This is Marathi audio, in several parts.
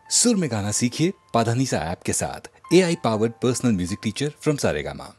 सुर में गाना सीखिए पाधानीसा ऐप के साथ। AI powered personal music teacher from Saregama.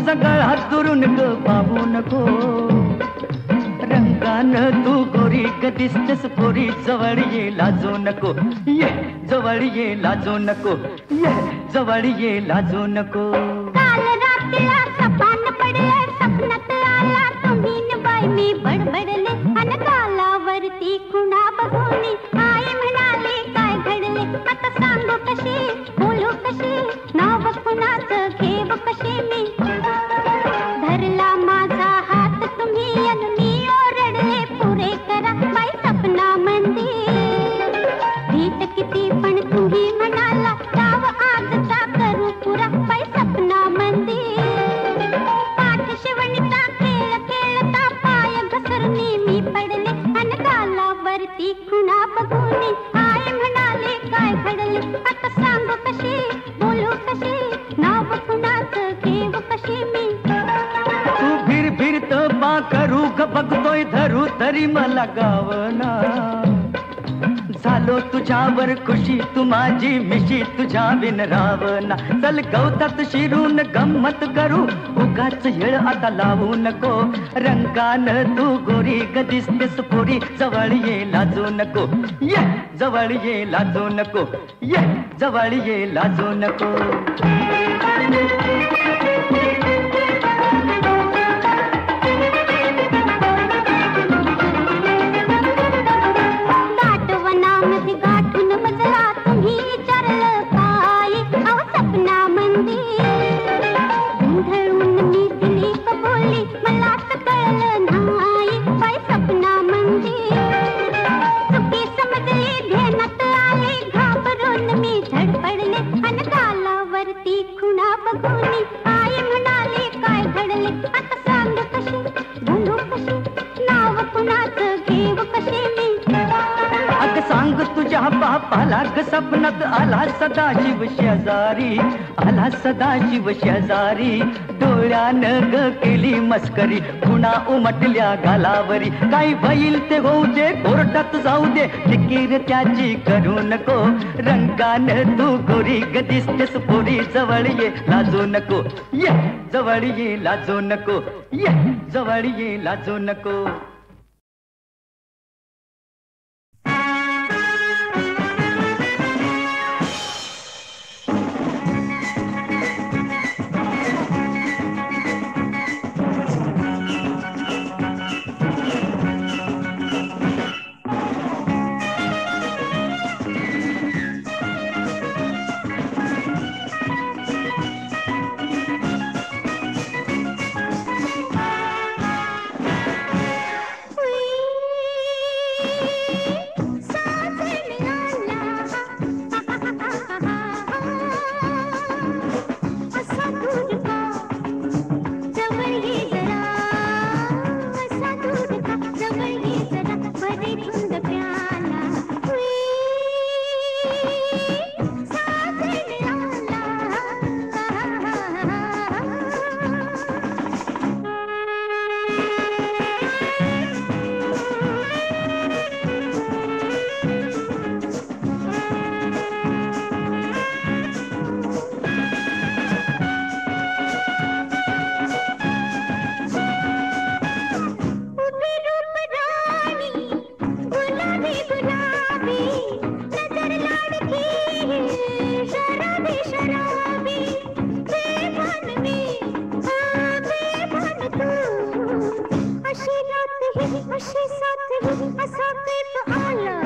माझा गळा दुरून ग पाहू नको. रंगानं तू गोरी ग दिसतेस पोरी, जवळ ये लाजू नको. ये जवळ ये लाजू नको. ये जवळ ये लाजू नको. काल रात्रीला सपान पडले, सपनात आला तुम्ही न बाई मी बडबडले. अन कालावरती खुणा बघून आई म्हणाले काय घडले. आता सांगू कशी बोलू कशी, नाव कुणाचं घेऊ कशी मी. धरला माझा हात तुम्ही अन मी ओरडले, पुरे करा बाई सपना मंदिर. भीत किती पण तुम्ही म्हणाला, डाव आजचा करू पुरा बाई सपना मंदिर. पाठ शिवणीचा खेळ खेळता पाय घसरणी मी पडले. अन कालावरती खुणा बघून आई म्हणाले काय घडले. आता सांगू कशी बोलू कशी, नाव कुणाचं घेऊ कशी मी. तू फिर फिरत बा करू ग बघतोय धरू तरी मला गावना. झालो तुझ्यावर खुशी तू माझी मिशी, तुझ्या बिन रावना. चल गवतात शिरून गंमत करू, उगाच येळ आता लावू नको. रंगानं तू गोरी ग दिसतेस पोरी, जवळ ये लाजू नको. ये जवळ ये लाजू नको. ये जवळ ये लाजू नको. दाटवनामध्ये गाठून बसला तुम्ही विचारलं काय, अहो सपना मंदिर. गोंधळून मी दिली कबुली, मला कळलं नाही बाई सपना मंदिर. चुकी समजली ध्यानात आले, घाबरून मी धडपडले. अन कालावरती खुणा बघून आई म्हणाले काय घडले. आता सांग कशी बोलू कशी, नाव कुणाचं घेऊ कशी मी. अग सांग तुझ्या बापाला ग सपनात आला सदाशिव शेजारी, आला सदाशिव शेजारी. डोळ्यानं ग केली मस्करी, खुणा उमटल्या गालावरी. काय होईल ते होऊ दे, कोर्टात जाऊ दे, फिकीर त्याची करू नको. रंगानं तू गोरी ग दिसतेस पोरी, जवळ ये लाजू नको. ये जवळ ये लाजू नको. ये जवळ ये लाजू नको. अशी रात्री अशी साथी असा प्रेम आला.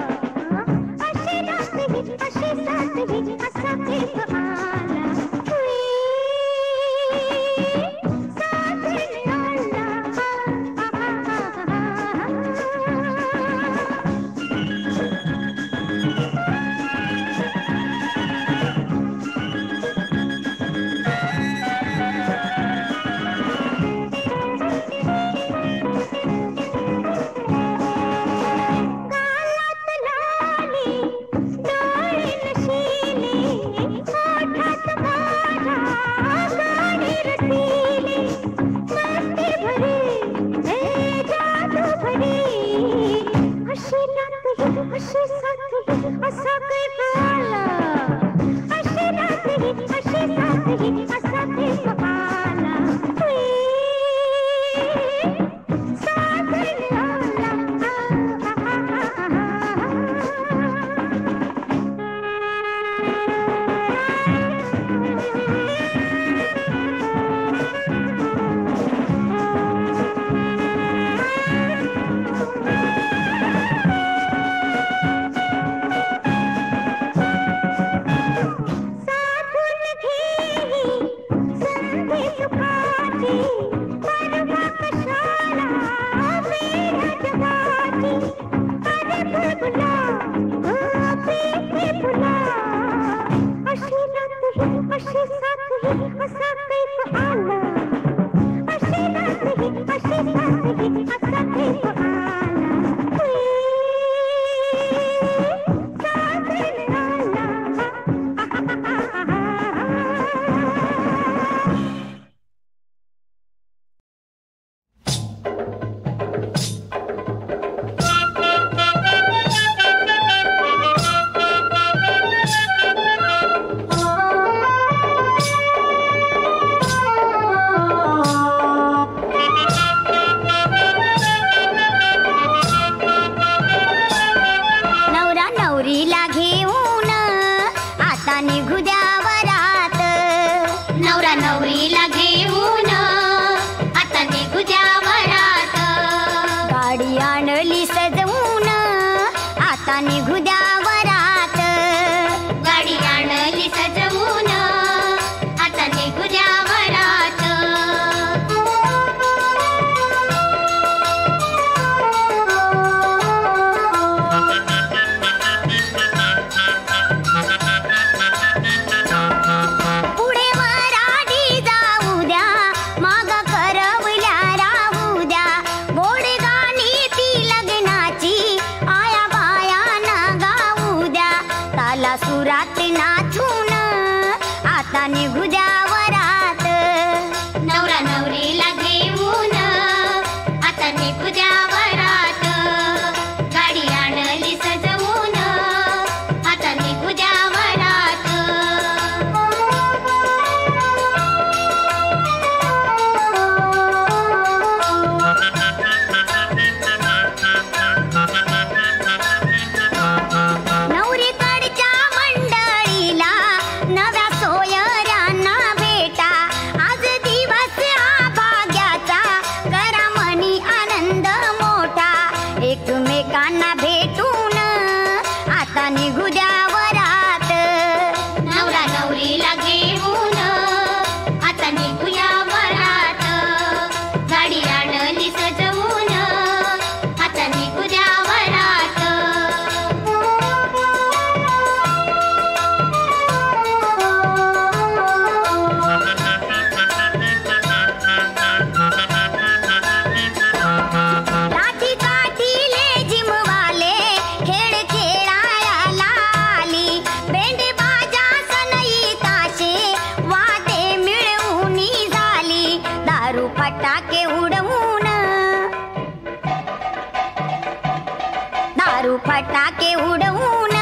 फटाके उडवून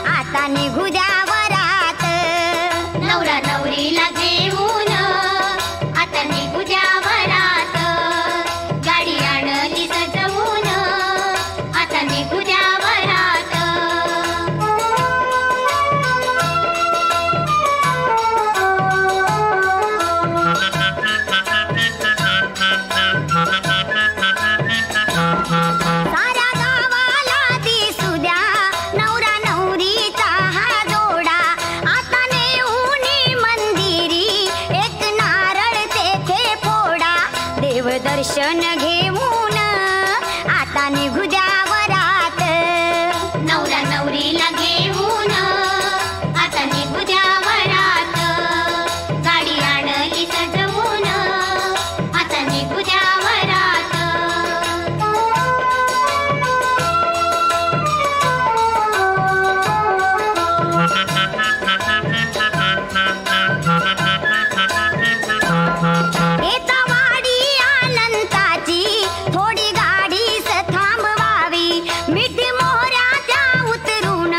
आता निघू द्या वरात. नवरा नवरीला घेऊन आता निघू द्या वरात. गाडी आणली सजवून आता निघू द्या वरात. साऱ्या गावाला दिसू द्या नवरा नवरीचा हा जोडा. आता नेऊनी मंदिरी एक नारळ तेथे फोडा. देवदर्शन घेऊन आता निघू द्या वरात. नवरा नवरीला घेऊन आता निघू द्या वरात. गाडी आणली सजवून आता निघू द्या वरात. येता वाडी अनंताची थोडी गाडीस थांबवावी. मिठी मोहऱ्याच्या उतरून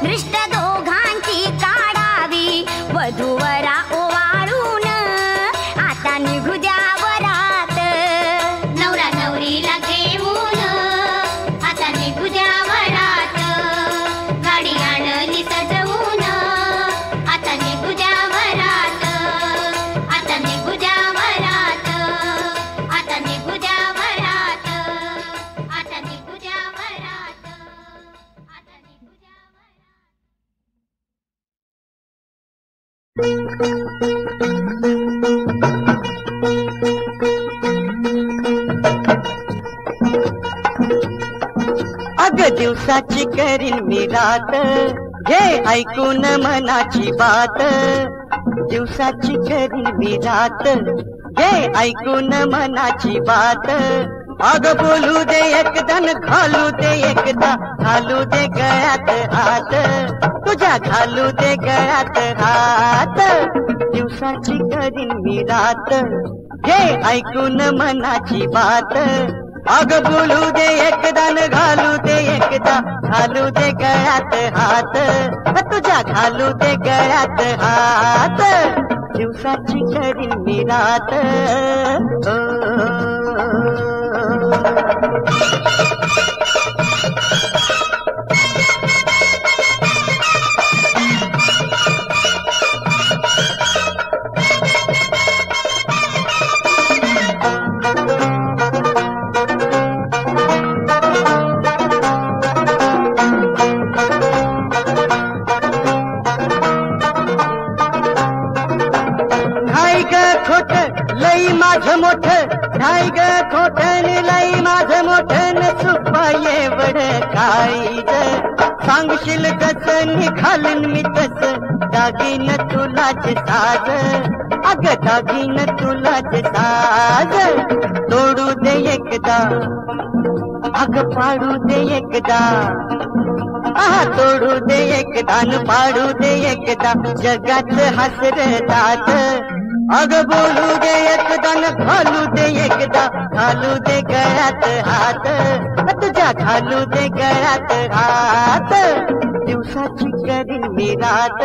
दृष्ट दोघांची काढावी. वधूवरा ओवाळून आता निघू द्या वरात. नवरा नवरीला घेऊन आता निघू द्या वरात. गाडी आणली सजवून आता निघू द्या वरात. आता निघू द्या वरात. आता निघू द्या वरात. आता निघू द्या वरात. आता निघू द्या वरात. अग दिवसाची करीन मी रात, घे ऐकून मनाची बात. दिवसाची करीन मी रात घे ऐकून मनाची बात अग बोलू दे एकदा न घालू दे एकदा घालू दे गळ्यात हात तुझ्या घालू दे गळ्यात हात दिवसाची करीन मी रात घे ऐकून मनाची बात अग बोलू दे एकदा न घालू दे एकदा घालू दे गळ्यात हात तुझ्या घालू दे गळ्यात हात दिवसाची करीन मी रात माझ मोठ नाही ग खोटन लई माझ मोठन सुपाये वड काळीज सांगशील कस निघालन मी तस दागीन तुलाच साज अग दागीन तुलाच साज तोडू दे एकदा अग पाडू दे एकदा तोडू दे एकदा न पाडू दे एकदा जगात हसरतात अग बोलू दे एकदा न घालू दे एकदा घालू दे गळ्यात हात तुझ्या घालू दे गळ्यात हात दिवसाची करीन मी रात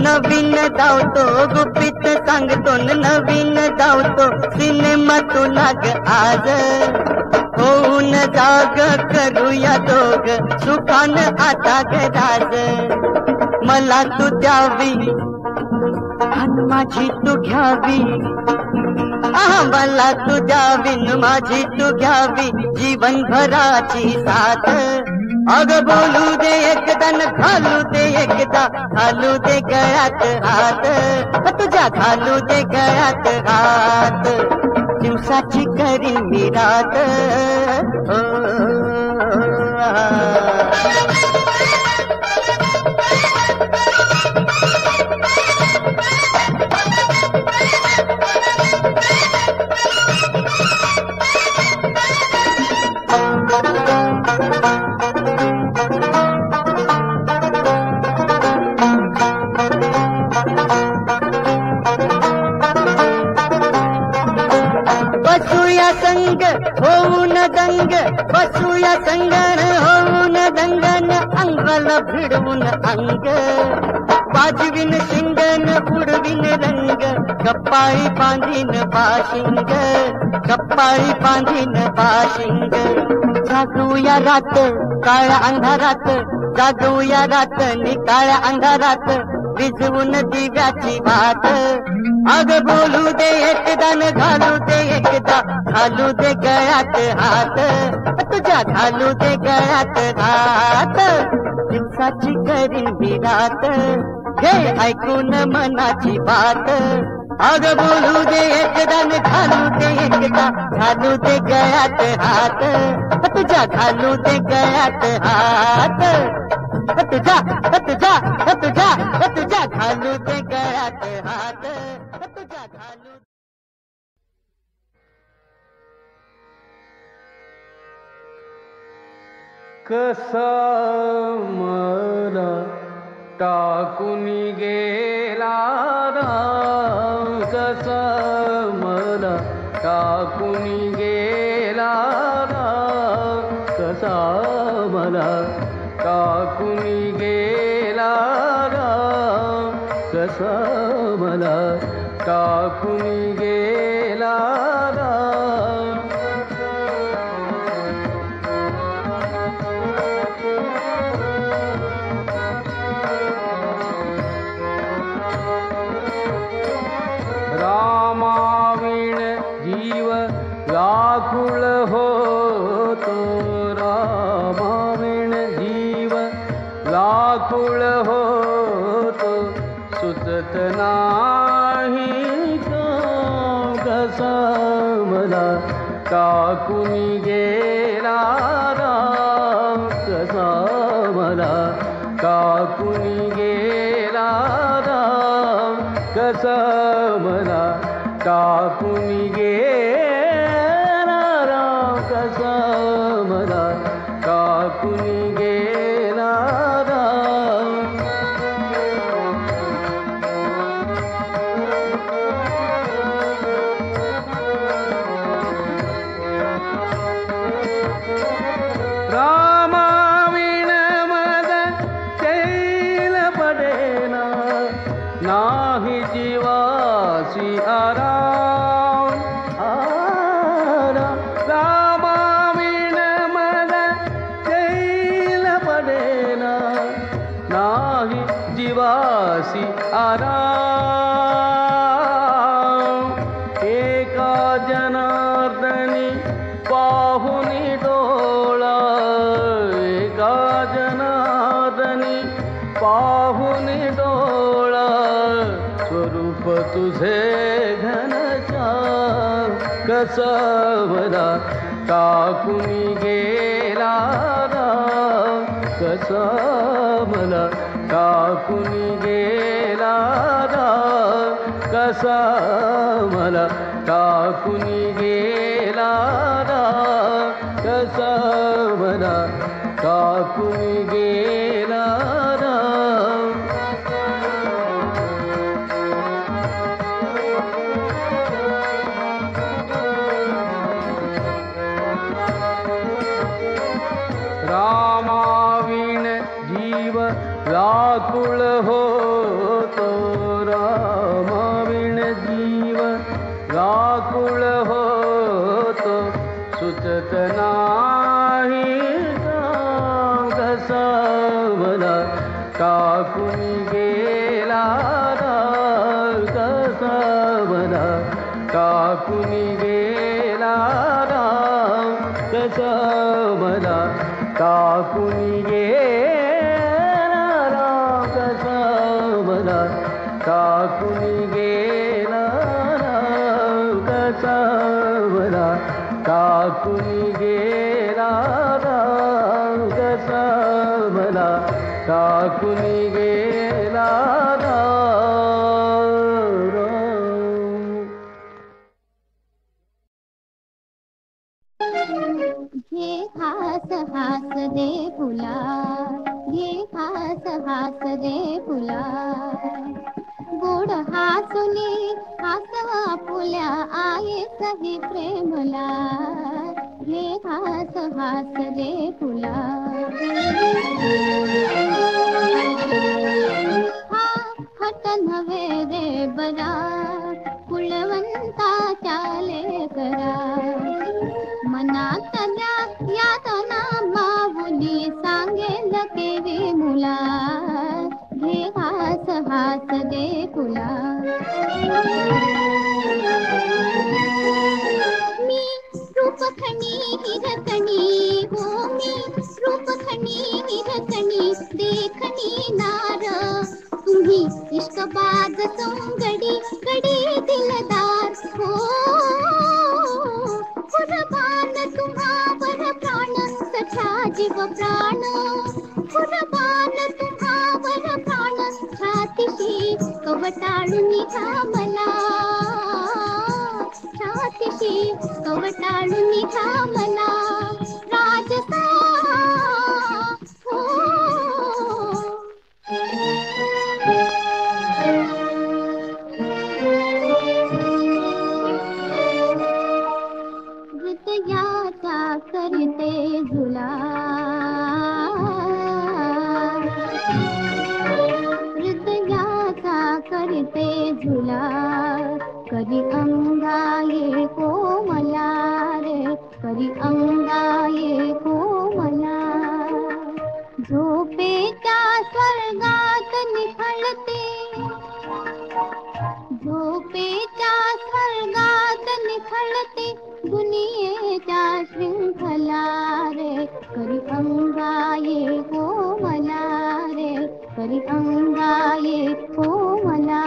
नवीन धावतो गुपित सांगतो नवीन धावतो सिनेमा तुला ग आज होऊन जाग करूया दोघ सुखान आता ग राज मला तू द्यावी आणि माझी तू घ्यावी मला तू द्यावी माझी तू घ्यावी जीवनभराची साथ अग बोलू दे एकदा न घालू दे एकदा घालू दे गळ्यात हात तुझ्या घालू दे गळ्यात हात दिवसाची करीन मी रात बसूया संग होऊन दंग बसूया संगण होऊन दंगन अंगाला भिडवून अंग वाजविन शिंगन उडविन रंग कपाळी बांधीन बाशिंग कपाळी बांधीन बाशिंग जागूया रात काळ्या अंधारात जागूया रात नि काळ्या अंधारात विझवून दिव्याची वाट अग बोलू दे एकदा न घालू दे एकदा घालू दे गळ्यात हात तुझ्या घालू दे गळ्यात हात दिवसाची करीन मी रात घे ऐकून मनाची बात अग बोलू दे एकदा न घालू दे एकदा घालू दे गळ्यात हात तुझ्या घालू दे गळ्यात हात तुझा तुझा तुझा तुझा घालू दे गळ्यात हात तुझा घालू कसा मला टाकून गेला राम कसा मला टाकून गेला राम कसा मला टाकून गेला राम कसा मला टाकून गेला राम सुचत नाही कसा मला टाकून गेला राम कसा मला टाकून गेला राम कसा मला टाकून गेला राम कसा मला टाकून गेला राम रामाविण मद चैल पडेना नाही जीवासी आराम रामाविण मद चैल पडेना नाही जीवासी आराम एका जनार्दनी पाहुनी डोळा एका जनार्दनी पाहुनी डोळा स्वरूप तुझे घनश्याम कसा मला टाकून गेला राम कसा मला टाकून गेला राम कसा मला टाकून गेला राम कसा मला टाकून गेला राम रामाविण जीव व्याकुळ होतो रामाविण जीव व्याकुळ होतो सुचत नाही राम कसा मला टाकून गेला राम कसा मला टाकून गेला राम कसा मला टाकून गेला राम कसा मला टाकून गेला राम कसा मला टाकून गेला राम कसा मला टाकून गेला घे हास हास दे फुला घे हास हास दे फुला गोड हासुनी हासवा फुल्या आहे सही प्रेमला घे हास हास दे फुला हा हट नव्हे रे बरा कुलवंताच्या लेकरा मनातल्या यातना माऊली सांगेल केवी मुला घे हास हास दे फुला मी रूपखणी हिरकणी हो मी रूपखणी हिरकणी देखणी नार तुम्ही इश्कबाज सोंगडी गडी दिलदार हो कुर्बान तुम्हावर प्राण सख्या जीव प्राण कुर्बान तुम्हावर प्राण छातीशी कवटाळून निघा मला छातीशी कवटाळून निघा मला राजसा हो हृदयाचा करते झुला हृदयाचा करते झुला कधी अंगाये कोमला रे कधी अंगाये कोमला झोपेच्या स्वर्गात निखळते झोपेच्या स्वर्गात निखळते दुनियेच्या शृंखला रे करी अंगाये कोमला रे करी अंगाये कोमला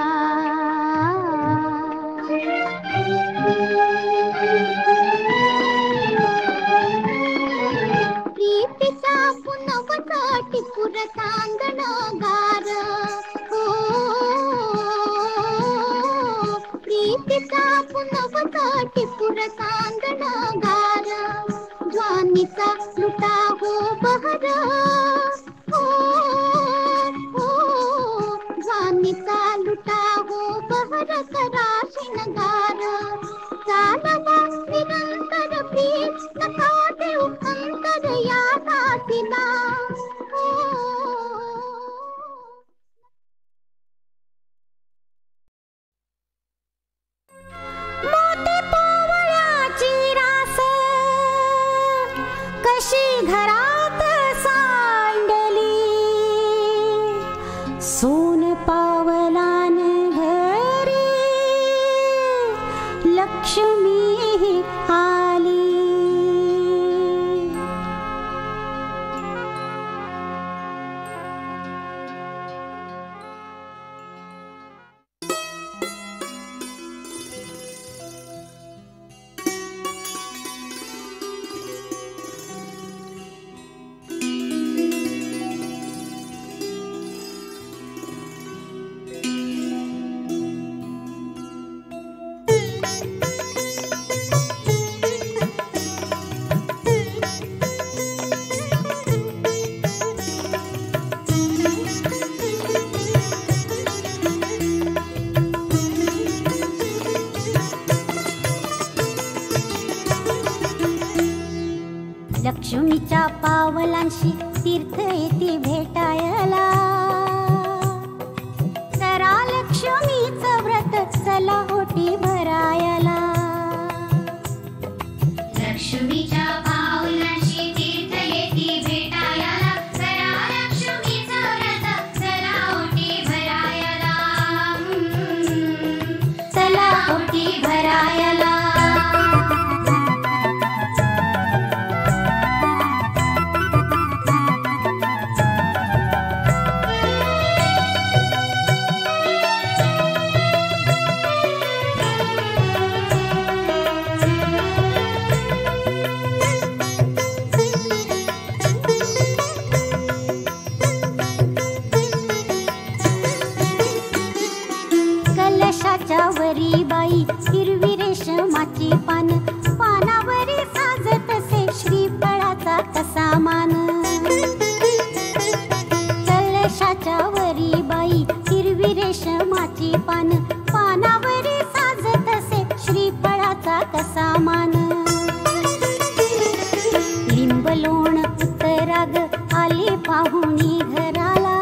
लक्ष्मीचा लुटा हो बहर करा शिनगार चालवा निरंतर प्रीत नका देऊ अंतर या दासीला मोती पोवळ्याची रास कशी घरात सांडली सोन पावलान घरी लक्ष्मी आली लक्ष्मीच्या पावलांशी तीर्थ येते भेटायला करा लक्ष्मीचं व्रत चला ओटी भरायला लक्ष्मीच्या पावलांशी तीर्थ येते भेटायला करा लक्ष्मीचं व्रत चला ओटी भरायला चला ओटी भरायला कलशाच्या वरी बाई हिरवी रेशमाची पान पानावरी साजत से श्रीफळाचा कसा मान कलशाच्या वरी बाई हिरवी रेशमाची पान पानावरी साजत से श्रीफळाचा कसा मान लिंब लोण उत्तराग आली पाहुणी घराला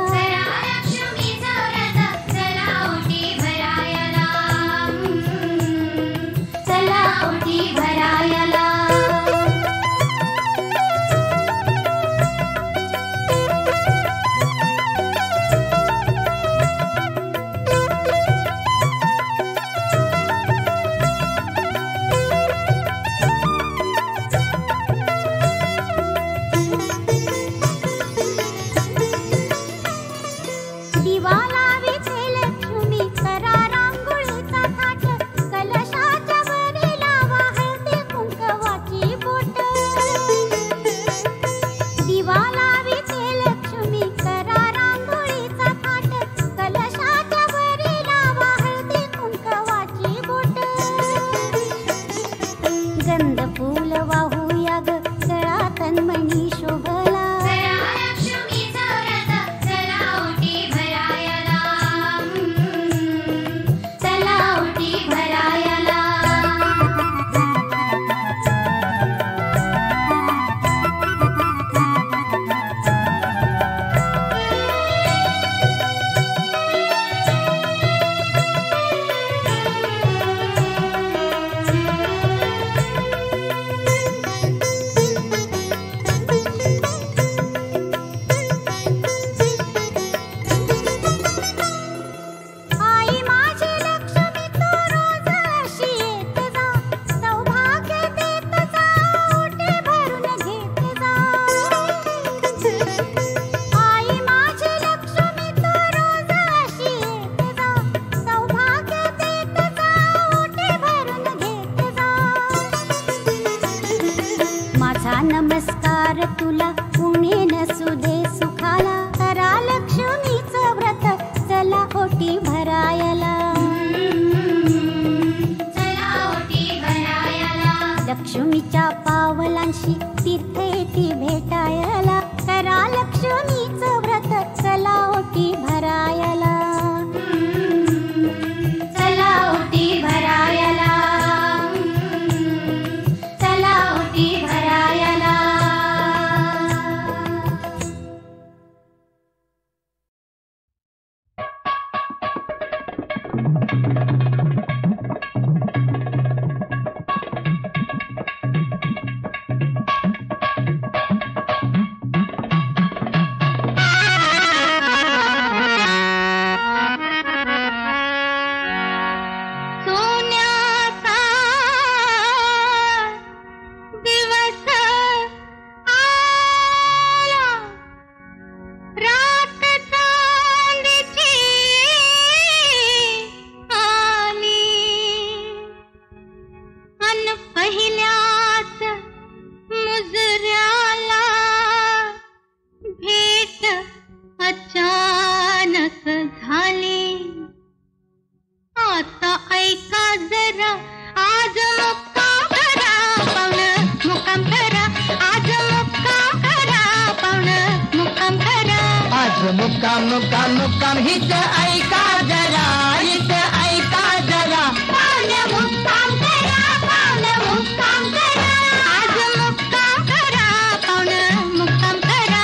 मुक्काम मुक्काम मुक्काम हित ऐका जरा, हित ऐका जरा. पाहुणे मुक्काम करा, पाहुणे मुक्काम करा. आज मुक्काम करा, पाहुणे मुक्काम करा.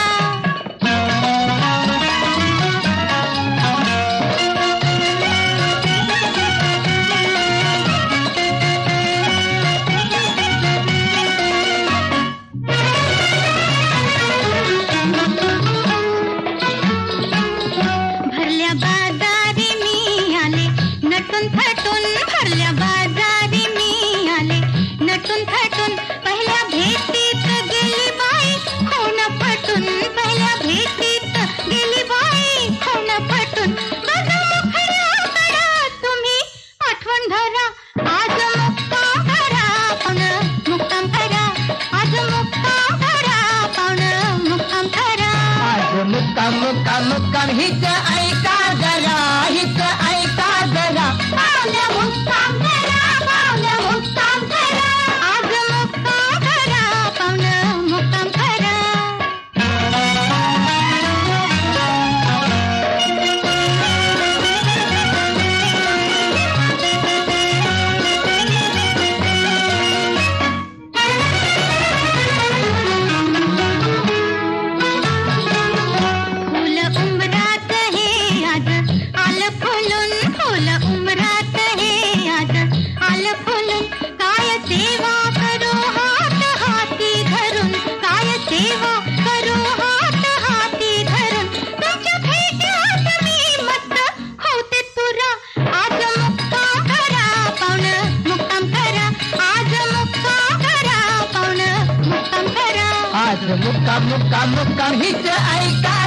भरल्या बाजारी मी आले नटून थटून, भरल्या बाजारी मी आले नटून थटून. पहिल्या भेटीत गेली बाई होण फटून, पहिल्या भेटीत गेली बाई होण फटून. बघा मुखड्याकडं तुम्ही आठवण धरा, आज मुक्काम करा, पाहुणे मुक्काम करा. आज मुक्काम करा, पाहुणे मुक्काम करा. आज मुक्काम मुक्काम मुक्काम हित ऐका जरा, हित ऐका जरा. पाहुणे मुक्काम करा, पाहुणे मुक्काम करा. आज मुक्काम करा, पाहुणे मुक्काम करा. फुल उमरात हे आज आलं फुलून, फुल उमरात हे आज आलं फुलून. काय सेवा करू हात हाती धरून, काय सेवा करू हात हाती धरून. तुमच्या भेट्यात मी मस्त होते तुरा. आज मुक्काम करा, पाहुणे मुक्काम करा. आज मुक्काम करा, पाहुणे मुक्काम करा. आज मुक्काम मुक्काम मुक्काम हित ऐका